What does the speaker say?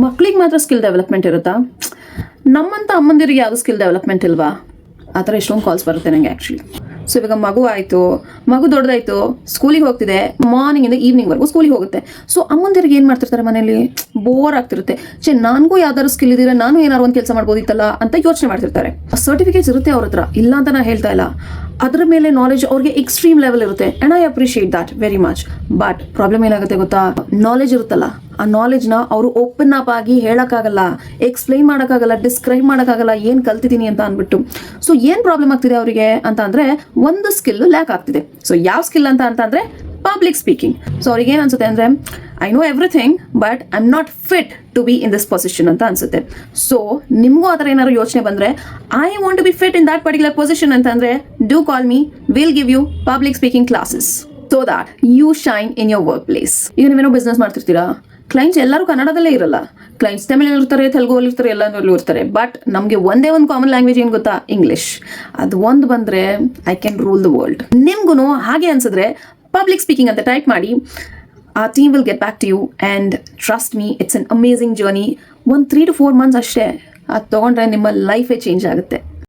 ಮಕ್ಳಿಗೆ ಮಾತ್ರ skill development ಇರುತ್ತಾ? ನಮ್ಮಂಥ ಅಮ್ಮಂದಿರಿಗೆ ಯಾವುದು ಸ್ಕಿಲ್ ಡೆವಲಪ್ಮೆಂಟ್ ಇಲ್ವಾ? ಆ ಥರ ಎಷ್ಟೊಂದು ಕಾಲ್ಸ್ ಬರುತ್ತೆ ನನಗೆ ಆ್ಯಕ್ಚುಲಿ. ಸೊ ಇವಾಗ ಮಗು ಆಯಿತು, ಮಗು ದೊಡ್ಡದಾಯಿತು, ಸ್ಕೂಲಿಗೆ ಹೋಗ್ತಿದೆ, ಮಾರ್ನಿಂಗಿಂದ ಈವ್ನಿಂಗ್ವರೆಗೂ ಸ್ಕೂಲಿಗೆ ಹೋಗುತ್ತೆ. ಸೊ ಅಮ್ಮಂದಿರಿಗೆ ಏನು ಮಾಡ್ತಿರ್ತಾರೆ ಮನೇಲಿ, ಬೋರ್ ಆಗ್ತಿರುತ್ತೆ. ನನಗೂ ಯಾವ್ದಾದ್ರು ಸ್ಕಿಲ್ ಇದ್ದರೆ ನಾನು ಏನಾದ್ರು ಒಂದು ಕೆಲಸ ಮಾಡ್ಬೋದಿತ್ತಲ್ಲ ಅಂತ ಯೋಚನೆ ಮಾಡ್ತಿರ್ತಾರೆ. ಸರ್ಟಿಫಿಕೇಟ್ಸ್ ಇರುತ್ತೆ ಅವ್ರ ಹತ್ರ, ಇಲ್ಲ ಅಂತ ನಾನು ಹೇಳ್ತಾ ಇಲ್ಲ. ಅದ್ರ ಮೇಲೆ ನಾಲೆಜ್ ಅವ್ರಿಗೆ ಎಕ್ಸ್ಟ್ರೀಮ್ ಲೆವೆಲ್ ಇರುತ್ತೆ, and I appreciate that very much. But problem ಏನಾಗುತ್ತೆ ಗೊತ್ತಾ, ನಾಲೆಜ್ ಇರುತ್ತಲ್ಲ, ಆ ನಾಲೆಜ್ನ ಅವರು ಓಪನ್ ಅಪ್ ಆಗಿ ಹೇಳೋಕ್ಕಾಗಲ್ಲ, ಎಕ್ಸ್ಪ್ಲೈನ್ ಮಾಡೋಕ್ಕಾಗಲ್ಲ, ಡಿಸ್ಕ್ರೈಬ್ ಮಾಡೋಕ್ಕಾಗಲ್ಲ ಏನು ಕಲ್ತಿದ್ದೀನಿ ಅಂತ ಅಂದ್ಬಿಟ್ಟು. ಸೊ ಏನು ಪ್ರಾಬ್ಲಮ್ ಆಗ್ತಿದೆ ಅವರಿಗೆ ಅಂತ ಅಂದರೆ, ಒಂದು ಸ್ಕಿಲ್ ಲ್ಯಾಕ್ ಆಗ್ತಿದೆ. ಸೊ ಯಾವ ಸ್ಕಿಲ್ ಅಂತ ಅಂದರೆ ಪಬ್ಲಿಕ್ ಸ್ಪೀಕಿಂಗ್. ಸೊ ಅವ್ರಿಗೆ ಏನು ಅನ್ಸುತ್ತೆ ಅಂದರೆ, I know everything but I am not fit to be in this position ಅಂತ ಅನ್ಸುತ್ತೆ. ಸೊ ನಿಮಗೂ ಆ ಥರ ಏನಾದ್ರು ಯೋಚನೆ ಬಂದರೆ, I want to be fit in that particular position ಅಂತಂದರೆ, do call me, will give you public speaking classes so that you shine in your work place. ಈಗ ನೀವೇನೋ ಬಿಸ್ನೆಸ್ ಮಾಡ್ತಿರ್ತೀರಾ, ಕ್ಲೈಂಟ್ಸ್ ಎಲ್ಲರೂ ಕನ್ನಡದಲ್ಲೇ ಇರಲ್ಲ, ಕ್ಲೈಂಟ್ಸ್ ತಮಿಳಲ್ಲಿ ಇರ್ತಾರೆ, ತೆಲುಗಲ್ಲಿ ಇರ್ತಾರೆ, ಎಲ್ಲನಲ್ಲೂ ಇರ್ತಾರೆ. ಬಟ್ ನಮಗೆ ಒಂದೇ ಒಂದು ಕಾಮನ್ ಲ್ಯಾಂಗ್ವೇಜ್ ಏನು ಗೊತ್ತಾ, ಇಂಗ್ಲಿಷ್. ಅದು ಒಂದು ಬಂದರೆ I can rule the world. ನಿಮ್ಗೂ ಹಾಗೆ ಅನ್ಸಿದ್ರೆ ಪಬ್ಲಿಕ್ ಸ್ಪೀಕಿಂಗ್ ಅಂತ ಟೈಪ್ ಮಾಡಿ. ಆ team will get back to you and trust me, it's an amazing journey. 1 3 to 4 months ಅಷ್ಟೇ. ಅದು ತೊಗೊಂಡ್ರೆ ನಿಮ್ಮ ಲೈಫೇ ಚೇಂಜ್ ಆಗುತ್ತೆ.